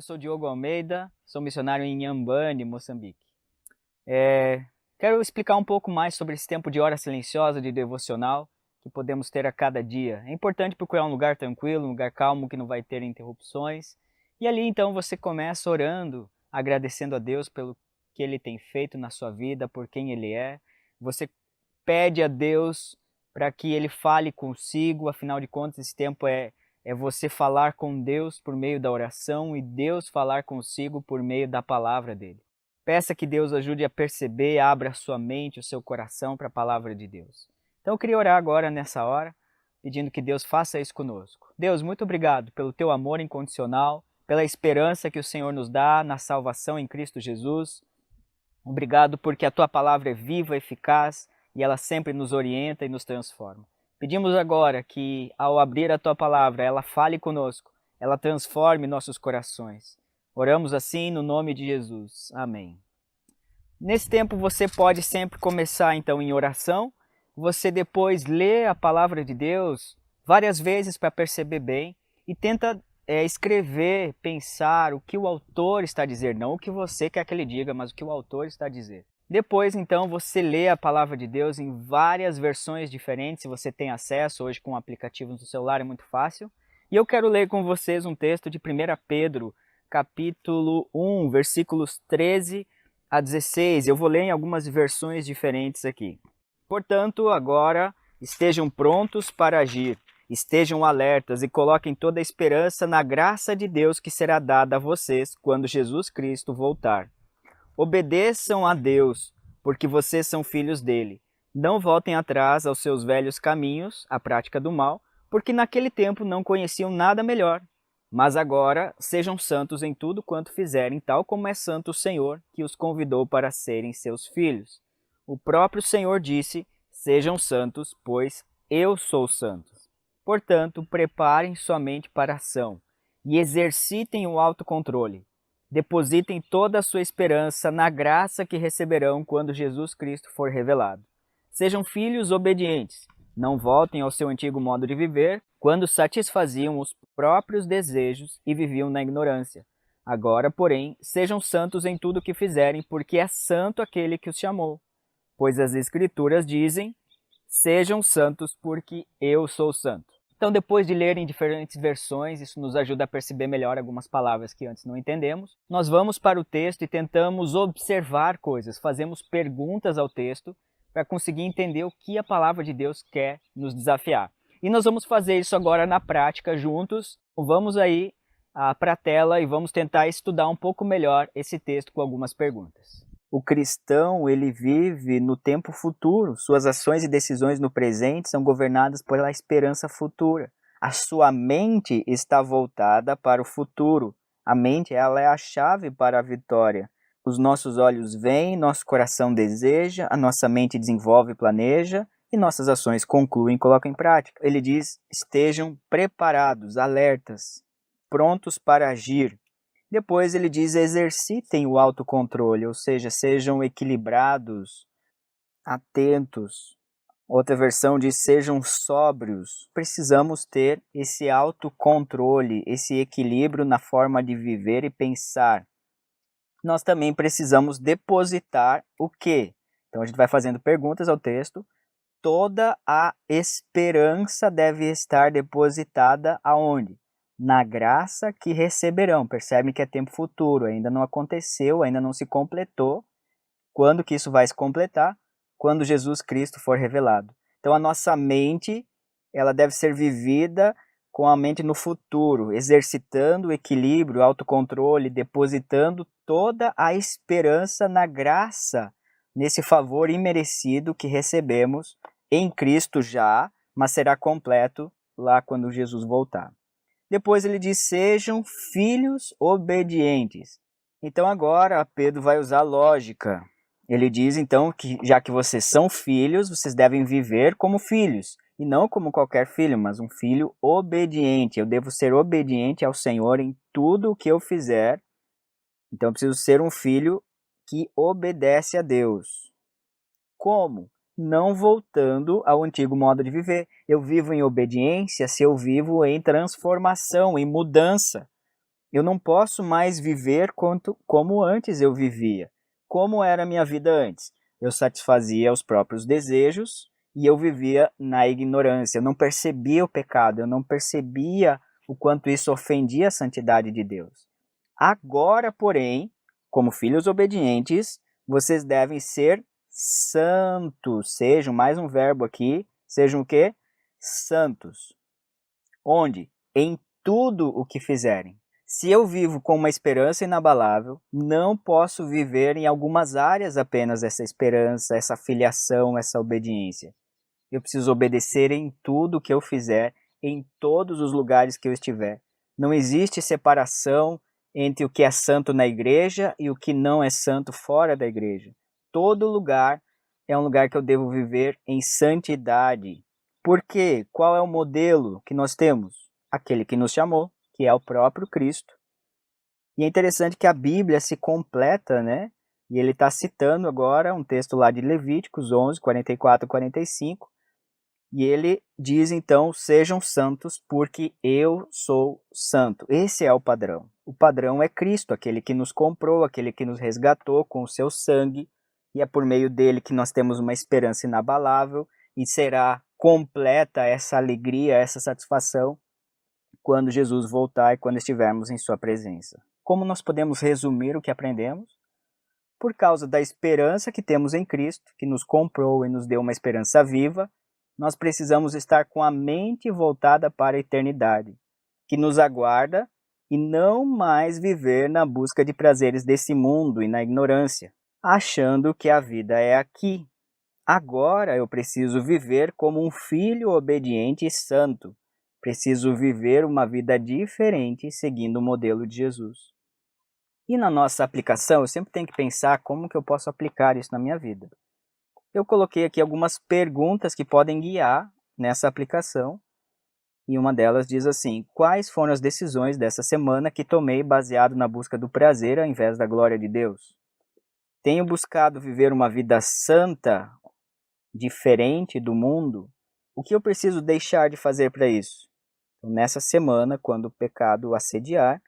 sou Diogo Almeida, sou missionário em Inhambane, Moçambique. Quero explicar um pouco mais sobre esse tempo de hora silenciosa, de devocional, que podemos ter a cada dia. É importante procurar um lugar tranquilo, um lugar calmo, que não vai ter interrupções. E ali então você começa orando, agradecendo a Deus pelo que Ele tem feito na sua vida, por quem Ele é. Você pede a Deus para que Ele fale consigo, afinal de contas esse tempo é você falar com Deus por meio da oração e Deus falar consigo por meio da palavra dele. Peça que Deus ajude a perceber, abra a sua mente, o seu coração para a palavra de Deus. Então eu queria orar agora nessa hora, pedindo que Deus faça isso conosco. Deus, muito obrigado pelo teu amor incondicional, pela esperança que o Senhor nos dá na salvação em Cristo Jesus. Obrigado porque a tua palavra é viva, eficaz e ela sempre nos orienta e nos transforma. Pedimos agora que, ao abrir a tua palavra, ela fale conosco, ela transforme nossos corações. Oramos assim no nome de Jesus. Amém. Nesse tempo você pode sempre começar então em oração, você depois lê a palavra de Deus várias vezes para perceber bem e tenta escrever, pensar o que o autor está a dizer, não o que você quer que ele diga, mas o que o autor está a dizer. Depois, então, você lê a palavra de Deus em várias versões diferentes, se você tem acesso hoje com o aplicativo no celular, é muito fácil. E eu quero ler com vocês um texto de 1 Pedro, capítulo 1, versículos 13 a 16. Eu vou ler em algumas versões diferentes aqui. Portanto, agora estejam prontos para agir, estejam alertas e coloquem toda a esperança na graça de Deus que será dada a vocês quando Jesus Cristo voltar. Obedeçam a Deus, porque vocês são filhos dele. Não voltem atrás aos seus velhos caminhos, à prática do mal, porque naquele tempo não conheciam nada melhor. Mas agora sejam santos em tudo quanto fizerem, tal como é santo o Senhor, que os convidou para serem seus filhos. O próprio Senhor disse: sejam santos, pois eu sou santo. Portanto, preparem sua mente para a ação e exercitem o autocontrole. Depositem toda a sua esperança na graça que receberão quando Jesus Cristo for revelado. Sejam filhos obedientes. Não voltem ao seu antigo modo de viver, quando satisfaziam os próprios desejos e viviam na ignorância. Agora, porém, sejam santos em tudo o que fizerem, porque é santo aquele que os chamou. Pois as Escrituras dizem: sejam santos, porque eu sou santo. Então, depois de ler em diferentes versões, isso nos ajuda a perceber melhor algumas palavras que antes não entendemos. Nós vamos para o texto e tentamos observar coisas, fazemos perguntas ao texto para conseguir entender o que a palavra de Deus quer nos desafiar. E nós vamos fazer isso agora na prática juntos. Vamos aí para a tela e vamos tentar estudar um pouco melhor esse texto com algumas perguntas. O cristão, ele vive no tempo futuro. Suas ações e decisões no presente são governadas pela esperança futura. A sua mente está voltada para o futuro. A mente, ela é a chave para a vitória. Os nossos olhos veem, nosso coração deseja, a nossa mente desenvolve e planeja, e nossas ações concluem e colocam em prática. Ele diz: estejam preparados, alertas, prontos para agir. Depois ele diz: exercitem o autocontrole, ou seja, sejam equilibrados, atentos. Outra versão diz: sejam sóbrios. Precisamos ter esse autocontrole, esse equilíbrio na forma de viver e pensar. Nós também precisamos depositar o quê? Então a gente vai fazendo perguntas ao texto. Toda a esperança deve estar depositada aonde? Na graça que receberão. Percebem que é tempo futuro, ainda não aconteceu, ainda não se completou. Quando que isso vai se completar? Quando Jesus Cristo for revelado. Então a nossa mente, ela deve ser vivida com a mente no futuro, exercitando o equilíbrio, o autocontrole, depositando toda a esperança na graça, nesse favor imerecido que recebemos em Cristo já, mas será completo lá quando Jesus voltar. Depois ele diz: sejam filhos obedientes. Então agora Pedro vai usar lógica. Ele diz então que já que vocês são filhos, vocês devem viver como filhos. E não como qualquer filho, mas um filho obediente. Eu devo ser obediente ao Senhor em tudo o que eu fizer. Então eu preciso ser um filho que obedece a Deus. Como? Não voltando ao antigo modo de viver. Eu vivo em obediência se eu vivo em transformação, em mudança. Eu não posso mais viver como antes eu vivia. Como era a minha vida antes? Eu satisfazia os próprios desejos e eu vivia na ignorância. Eu não percebia o pecado, eu não percebia o quanto isso ofendia a santidade de Deus. Agora, porém, como filhos obedientes, vocês devem ser santos. Sejam, mais um verbo aqui, sejam o quê? Santos. Onde? Em tudo o que fizerem. Se eu vivo com uma esperança inabalável, não posso viver em algumas áreas apenas essa esperança, essa filiação, essa obediência. Eu preciso obedecer em tudo o que eu fizer, em todos os lugares que eu estiver. Não existe separação entre o que é santo na igreja e o que não é santo fora da igreja. Todo lugar é um lugar que eu devo viver em santidade. Por quê? Qual é o modelo que nós temos? Aquele que nos chamou, que é o próprio Cristo. E é interessante que a Bíblia se completa, né? E ele está citando agora um texto lá de Levíticos 11, 44 e 45. E ele diz então, sejam santos porque eu sou santo. Esse é o padrão. O padrão é Cristo, aquele que nos comprou, aquele que nos resgatou com o seu sangue. E é por meio dele que nós temos uma esperança inabalável e será completa essa alegria, essa satisfação quando Jesus voltar e quando estivermos em sua presença. Como nós podemos resumir o que aprendemos? Por causa da esperança que temos em Cristo, que nos comprou e nos deu uma esperança viva, nós precisamos estar com a mente voltada para a eternidade, que nos aguarda, e não mais viver na busca de prazeres desse mundo e na ignorância, achando que a vida é aqui. Agora eu preciso viver como um filho obediente e santo. Preciso viver uma vida diferente seguindo o modelo de Jesus. E na nossa aplicação, eu sempre tenho que pensar como que eu posso aplicar isso na minha vida. Eu coloquei aqui algumas perguntas que podem guiar nessa aplicação. E uma delas diz assim: quais foram as decisões dessa semana que tomei baseado na busca do prazer ao invés da glória de Deus? Tenho buscado viver uma vida santa, diferente do mundo? O que eu preciso deixar de fazer para isso? Então, nessa semana, quando o pecado assediar,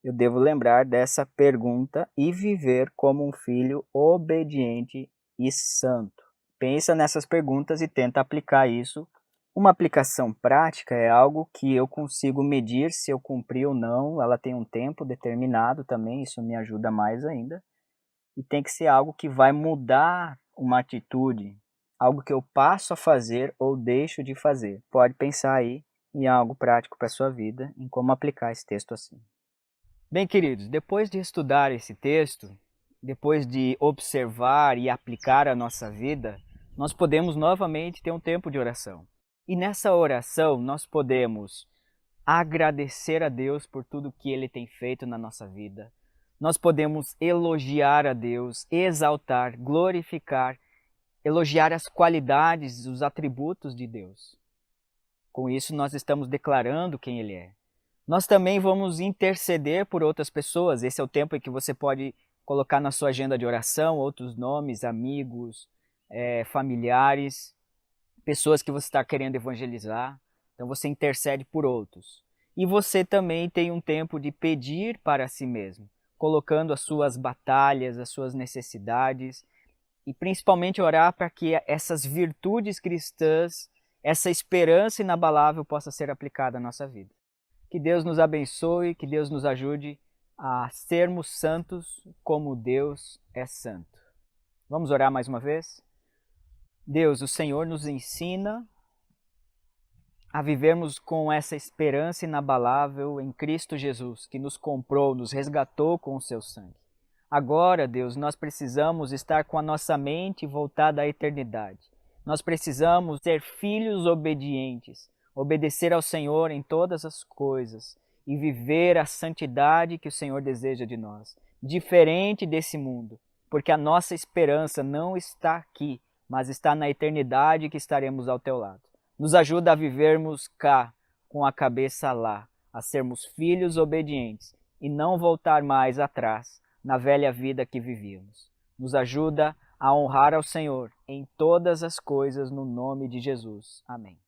eu devo lembrar dessa pergunta e viver como um filho obediente e santo. Pensa nessas perguntas e tenta aplicar isso. Uma aplicação prática é algo que eu consigo medir se eu cumpri ou não. Ela tem um tempo determinado também, isso me ajuda mais ainda. E tem que ser algo que vai mudar uma atitude, algo que eu passo a fazer ou deixo de fazer. Pode pensar aí em algo prático para a sua vida, em como aplicar esse texto assim. Bem, queridos, depois de estudar esse texto, depois de observar e aplicar a nossa vida, nós podemos novamente ter um tempo de oração. E nessa oração nós podemos agradecer a Deus por tudo que Ele tem feito na nossa vida. Nós podemos elogiar a Deus, exaltar, glorificar, elogiar as qualidades, os atributos de Deus. Com isso nós estamos declarando quem Ele é. Nós também vamos interceder por outras pessoas. Esse é o tempo em que você pode colocar na sua agenda de oração outros nomes, amigos, familiares, pessoas que você está querendo evangelizar. Então você intercede por outros. E você também tem um tempo de pedir para si mesmo, colocando as suas batalhas, as suas necessidades e principalmente orar para que essas virtudes cristãs, essa esperança inabalável possa ser aplicada à nossa vida. Que Deus nos abençoe, que Deus nos ajude a sermos santos como Deus é santo. Vamos orar mais uma vez? Deus, o Senhor nos ensina a vivermos com essa esperança inabalável em Cristo Jesus, que nos comprou, nos resgatou com o seu sangue. Agora, Deus, nós precisamos estar com a nossa mente voltada à eternidade. Nós precisamos ser filhos obedientes, obedecer ao Senhor em todas as coisas e viver a santidade que o Senhor deseja de nós, diferente desse mundo, porque a nossa esperança não está aqui, mas está na eternidade que estaremos ao teu lado. Nos ajuda a vivermos cá, com a cabeça lá, a sermos filhos obedientes e não voltar mais atrás na velha vida que vivíamos. Nos ajuda a honrar ao Senhor em todas as coisas no nome de Jesus. Amém.